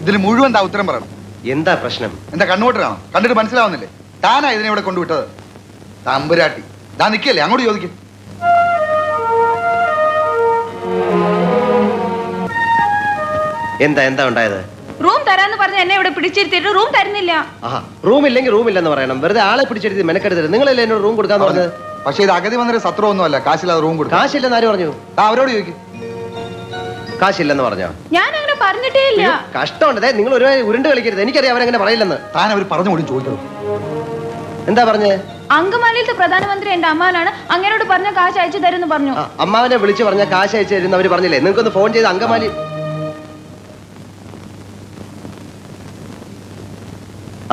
ഇതിന് മുഴുവൻ എന്താ ഉത്തരം പറയണം. എന്താ പ്രശ്നം? എന്താ കണ്ണുകൊട്ടാണോ? കണ്ടിട്ട് മനസ്സിലാവുന്നില്ലേ? താനാ ഇതിനെ ഇവിടെ കൊണ്ടുവിട്ടത്? തമ്പുരാട്ടി താൻ നിൽക്കല്ലേ, അങ്ങോട്ട് ചോദിക്കും. എന്താ എന്താ ഉണ്ടായത്? റൂം തരാന്ന് പറഞ്ഞ എന്നെ ഇവിടെ പിടിച്ചിരുത്തിട്ട് റൂം തരുന്നില്ല. റൂം ഇല്ലെങ്കിൽ റൂം ഇല്ലെന്ന് പറയണം. വെറുതെ ആളെ പിടിച്ചെടുത്ത് മെനക്കെടുത്തത്. നിങ്ങളല്ലേ എന്നോട് റൂം കൊടുക്കാന്ന് പറഞ്ഞത്? പക്ഷേ ഇത് അഗതി വന്നൊരു സത്രമൊന്നുമല്ല. കാശില്ലാതെ റൂം കൊടുക്കും. കാശില്ലെന്ന് ആര് പറഞ്ഞു? അവരോട് ചോദിക്കും. കാശില്ലെന്ന് പറഞ്ഞോ? ഞാൻ അങ്ങനെ പറഞ്ഞിട്ടേ ഇല്ല. കഷ്ടമുണ്ട്. നിങ്ങൾ ഒരു ഉരുണ്ട് കളിക്കരുത്. എനിക്കറിയാം അവരങ്ങനെ പറയില്ലെന്ന്. താൻ അവർ പറഞ്ഞു കൂടി ചോദിക്കണം. എന്താ പറഞ്ഞേ? അങ്കമാലിയിലത്തെ പ്രധാനമന്ത്രി എന്റെ അമ്മാവനാണ്, അങ്ങനോട് പറഞ്ഞ കാശ് അയച്ചു തരുമെന്ന് പറഞ്ഞു. അമ്മാവനെ വിളിച്ചു പറഞ്ഞ കാശ് അയച്ചു തരുന്ന അവര് പറഞ്ഞില്ലേ? നിങ്ങൾക്കൊന്ന് ഫോൺ ചെയ്ത് അങ്കമാലി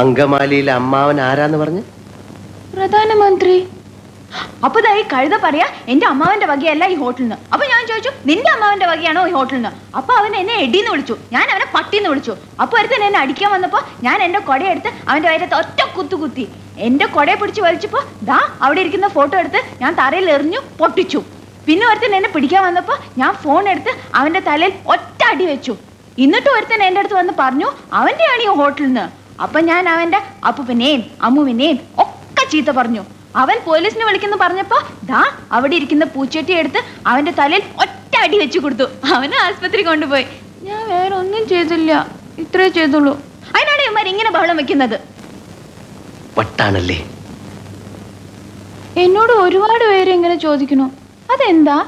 അങ്കമാലിയിലെ അമ്മാവൻ ആരാന്ന് പറഞ്ഞു? പ്രധാനമന്ത്രി. അപ്പൊ ഈ കഴുത പറയാ എന്റെ അമ്മാവന്റെ വകയല്ല ഈ ഹോട്ടലിന്. അപ്പൊ ഞാൻ ചോദിച്ചു നിന്റെ അമ്മാവന്റെ വകയാണോ ഈ ഹോട്ടലിന്? അപ്പൊ അവൻ എന്നെ എടിന്ന് വിളിച്ചു, ഞാൻ അവനെ പട്ടിന്ന് വിളിച്ചു. അപ്പൊ ഒരുത്തൻ എന്നെ അടിക്കാൻ വന്നപ്പോ ഞാൻ എന്റെ കൊടയെടുത്ത് അവന്റെ വയറത്ത് ഒറ്റ കുത്തി. എന്റെ കൊടയെ പിടിച്ച് വലിച്ചപ്പോ ദാ അവിടെ ഇരിക്കുന്ന ഫോട്ടോ എടുത്ത് ഞാൻ തറയിൽ എറിഞ്ഞു പൊട്ടിച്ചു. പിന്നെ ഒരുത്തൻ എന്നെ പിടിക്കാൻ വന്നപ്പോ ഞാൻ ഫോൺ എടുത്ത് അവന്റെ തലയിൽ ഒറ്റ അടി വെച്ചു. എന്നിട്ട് ഒരുത്തൻ എന്റെ അടുത്ത് വന്ന് പറഞ്ഞു അവന്റെയാണ് ഈ ഹോട്ടലിന്. അപ്പൊ ഞാൻ അവന്റെ അപ്പൂപ്പനെയും അമ്മുവിനെയും ഒക്കെ ചീത്ത പറഞ്ഞു. അവൻ പോലീസിനെ വിളിക്കുന്നു പറഞ്ഞപ്പോ ദാ അവിടെ ഇരിക്കുന്ന പൂച്ചട്ടി എടുത്ത് അവന്റെ തലയിൽ ഒറ്റ അടി വെച്ചു കൊടുത്തു. അവനെ ആസ്പത്രി കൊണ്ടുപോയി. ഞാൻ വേറെ ഒന്നും ചെയ്തില്ല, ഇത്രേ ചെയ്തുള്ളൂ. അതിനാണ് ഇവന്മാർ ഇങ്ങനെ ബഹളം വെക്കുന്നത്. വട്ടാണല്ലേ? എന്നോട് ഒരുപാട് പേര് ഇങ്ങനെ ചോദിക്കണു, അതെന്താ?